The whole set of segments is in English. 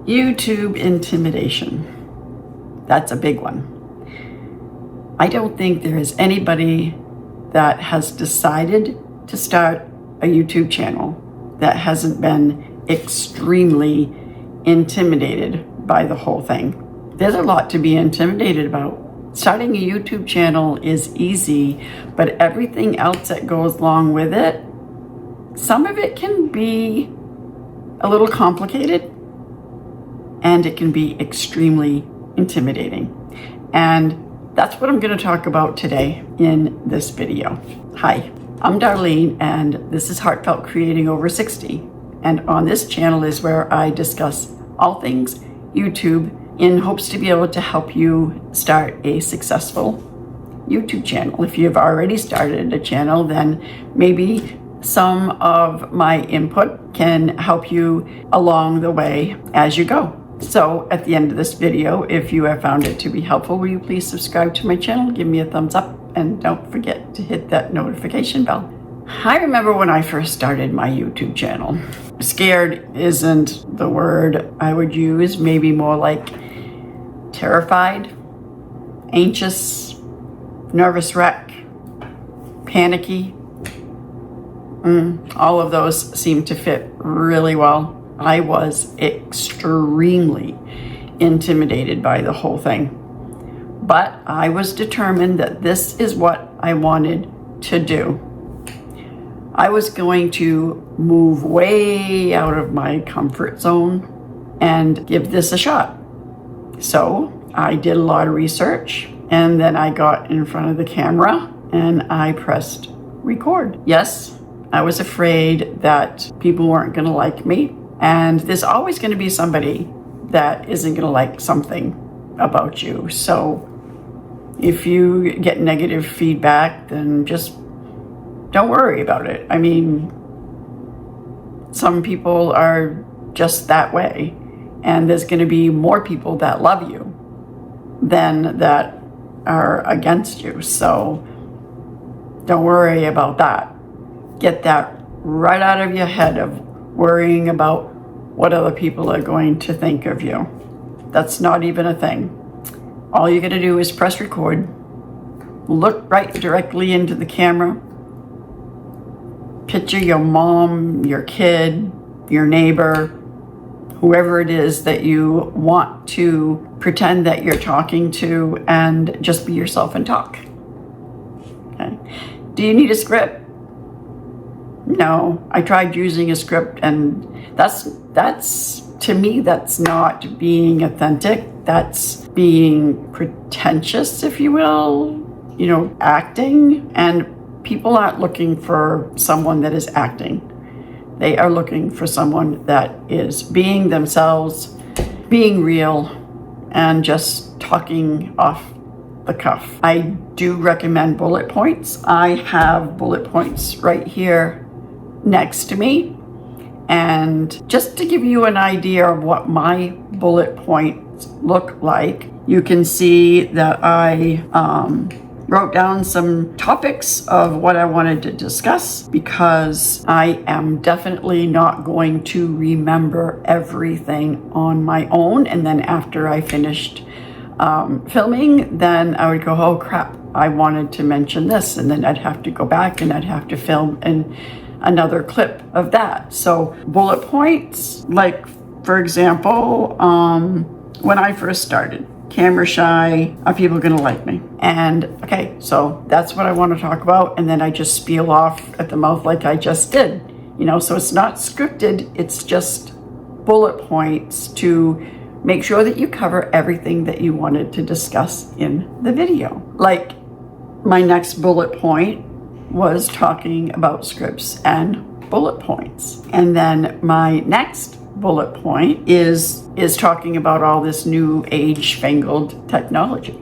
YouTube intimidation. That's a big one. I don't think there is anybody that has decided to start a YouTube channel that hasn't been extremely intimidated by the whole thing. There's a lot to be intimidated about. Starting a YouTube channel is easy, but everything else that goes along with it, some of it can be a little complicated and it can be extremely intimidating. And that's what I'm going to talk about today in this video. Hi, I'm Darlene and this is Heartfelt Creating Over 60. And on this channel is where I discuss all things YouTube in hopes to be able to help you start a successful YouTube channel. If you've already started a channel, then maybe some of my input can help you along the way as you go. So at the end of this video, if you have found it to be helpful, will you please subscribe to my channel, give me a thumbs up, and don't forget to hit that notification bell. I remember when I first started my YouTube channel. Scared isn't the word I would use, maybe more like terrified, anxious, nervous wreck, panicky. All of those seem to fit really well. I was extremely intimidated by the whole thing. But I was determined that this is what I wanted to do. I was going to move way out of my comfort zone and give this a shot. So I did a lot of research and then I got in front of the camera and I pressed record. Yes, I was afraid that people weren't going to like me. And there's always going to be somebody that isn't going to like something about you. So if you get negative feedback, then just don't worry about it. I mean, some people are just that way. And there's going to be more people that love you than that are against you. So don't worry about that. Get that right out of your head of worrying about what other people are going to think of you. That's not even a thing. All you're going to do is press record, look right directly into the camera, picture your mom, your kid, your neighbor, whoever it is that you want to pretend that you're talking to, and just be yourself and talk. Okay. Do you need a script? No, I tried using a script and that's to me, that's not being authentic. That's being pretentious, if you will, acting. And people aren't looking for someone that is acting. They are looking for someone that is being themselves, being real, and just talking off the cuff. I do recommend bullet points. I have bullet points right here next to me. And just to give you an idea of what my bullet points look like, you can see that I wrote down some topics of what I wanted to discuss, because I am definitely not going to remember everything on my own. And then after I finished filming, then I would go, oh crap, I wanted to mention this. And then I'd have to go back and I'd have to film and another clip of that. So bullet points, like for example, when I first started, camera shy, are people gonna like me? And okay, so that's what I want to talk about. And then I just spiel off at the mouth like I just did, so it's not scripted, it's just bullet points to make sure that you cover everything that you wanted to discuss in the video. Like my next bullet point was talking about scripts and bullet points. And then my next bullet point is talking about all this new age fangled technology.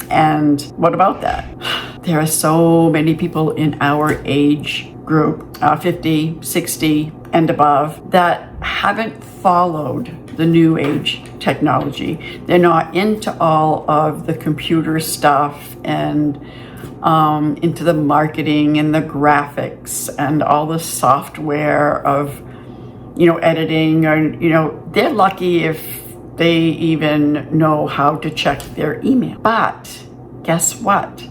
And what about that? There are so many people in our age group, 50, 60 and above, that haven't followed the new age technology. They're not into all of the computer stuff and into the marketing and the graphics and all the software of editing, or, they're lucky if they even know how to check their email. But guess what?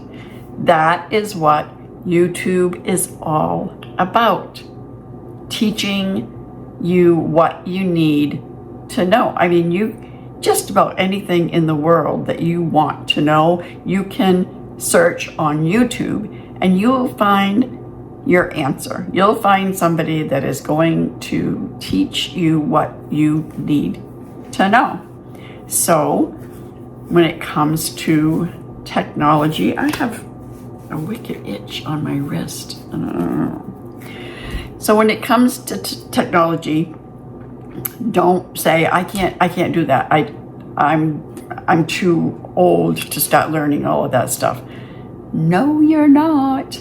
That is what YouTube is all about. Teaching you what you need to know. I mean, just about anything in the world that you want to know, you can search on YouTube and you'll find your answer. You'll find somebody that is going to teach you what you need to know. So when it comes to technology, I have a wicked itch on my wrist. So when it comes to technology, don't say I can't do that. I'm too old to start learning all of that stuff. No, you're not.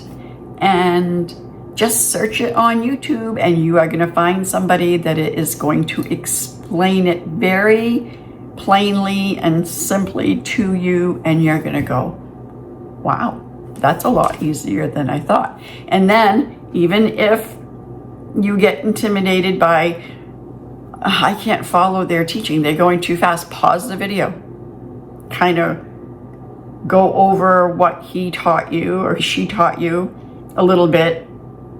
And just search it on YouTube and you are going to find somebody that is going to explain it very plainly and simply to you, and you're going to go, wow, that's a lot easier than I thought. And then even if you get intimidated by, I can't follow their teaching, they're going too fast, pause the video, kind of go over what he taught you or she taught you a little bit,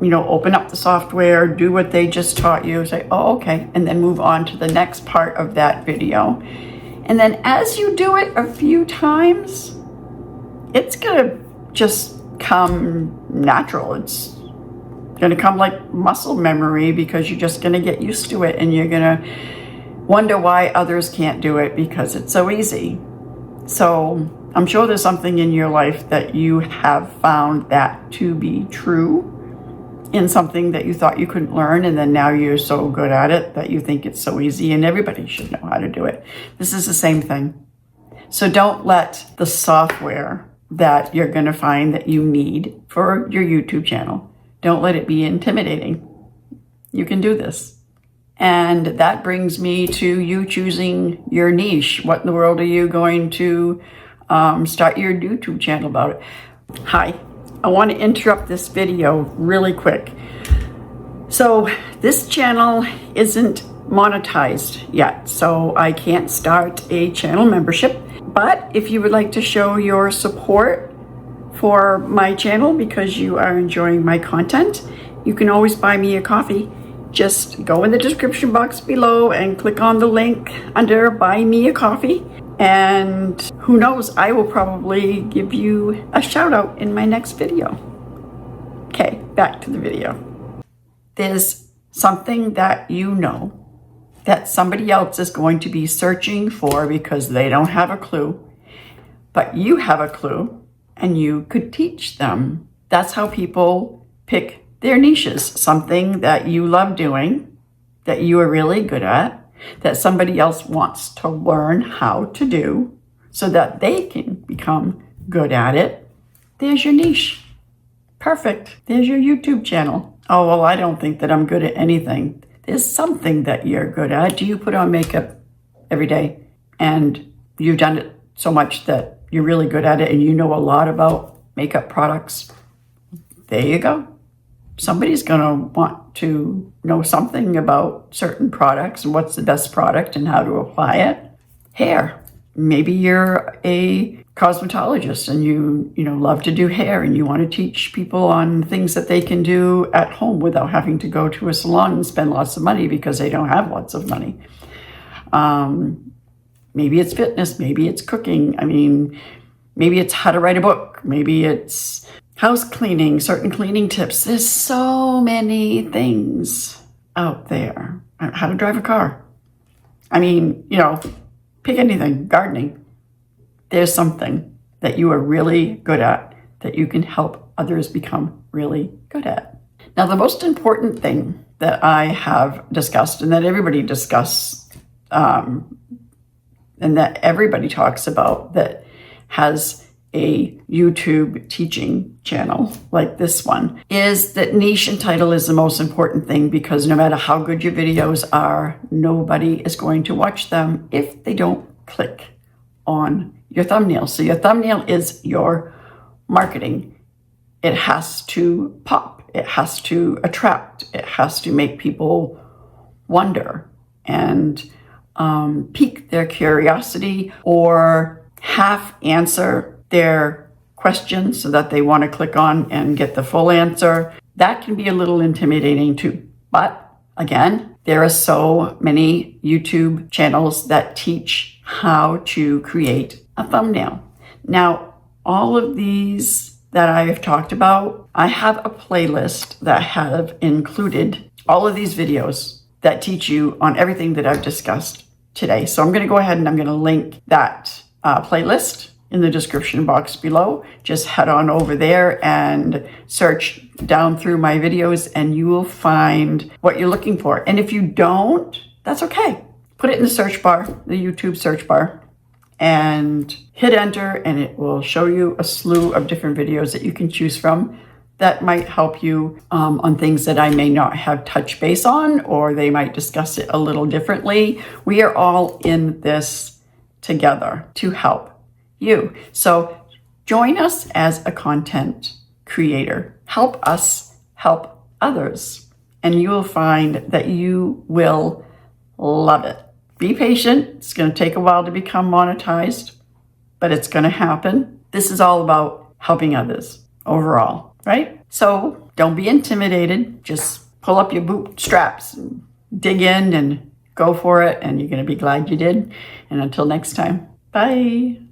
open up the software, do what they just taught you, say, oh, okay, and then move on to the next part of that video. And then as you do it a few times, it's gonna just come natural. It's gonna come like muscle memory, because you're just gonna get used to it and you're gonna wonder why others can't do it because it's so easy. So I'm sure there's something in your life that you have found that to be true, in something that you thought you couldn't learn, and then now you're so good at it that you think it's so easy and everybody should know how to do it. This is the same thing. So don't let the software that you're going to find that you need for your YouTube channel, don't let it be intimidating. You can do this. And that brings me to you choosing your niche. What in the world are you going to start your YouTube channel about? Hi, I want to interrupt this video really quick. So this channel isn't monetized yet, so I can't start a channel membership. But if you would like to show your support for my channel because you are enjoying my content, you can always buy me a coffee. Just go in the description box below and click on the link under Buy Me a Coffee. And who knows, I will probably give you a shout out in my next video. Okay, back to the video. There's something that you know that somebody else is going to be searching for because they don't have a clue, but you have a clue and you could teach them. That's how people pick their niches. Something that you love doing, that you are really good at, that somebody else wants to learn how to do so that they can become good at it. There's your niche. Perfect. There's your YouTube channel. Oh, well, I don't think that I'm good at anything. There's something that you're good at. Do you put on makeup every day and you've done it so much that you're really good at it and you know a lot about makeup products? There you go. Somebody's going to want to know something about certain products and what's the best product and how to apply it. Hair. Maybe you're a cosmetologist and you love to do hair and you want to teach people on things that they can do at home without having to go to a salon and spend lots of money because they don't have lots of money. Maybe it's fitness. Maybe it's cooking. Maybe it's how to write a book. Maybe it's house cleaning, certain cleaning tips. There's so many things out there. How to drive a car. Pick anything, gardening. There's something that you are really good at that you can help others become really good at. Now, the most important thing that I have discussed and that everybody discusses and that everybody talks about that has a YouTube teaching channel like this one is that niche and title is the most important thing, because no matter how good your videos are, nobody is going to watch them if they don't click on your thumbnail. So your thumbnail is your marketing. It has to pop. It has to attract. It has to make people wonder and pique their curiosity, or half answer their question so that they want to click on and get the full answer. That can be a little intimidating too. But again, there are so many YouTube channels that teach how to create a thumbnail. Now, all of these that I have talked about, I have a playlist that have included all of these videos that teach you on everything that I've discussed today. So I'm going to go ahead and I'm going to link that playlist in the description box below. Just head on over there and search down through my videos and you will find what you're looking for. And if you don't, that's okay. Put it in the search bar, the YouTube search bar, and hit enter, and it will show you a slew of different videos that you can choose from that might help you on things that I may not have touched base on, or they might discuss it a little differently. We are all in this together to help you. So join us as a content creator. Help us help others, and you will find that you will love it. Be patient. It's going to take a while to become monetized, but it's going to happen. This is all about helping others overall, right? So don't be intimidated. Just pull up your bootstraps and dig in and go for it, and you're going to be glad you did. And until next time, bye.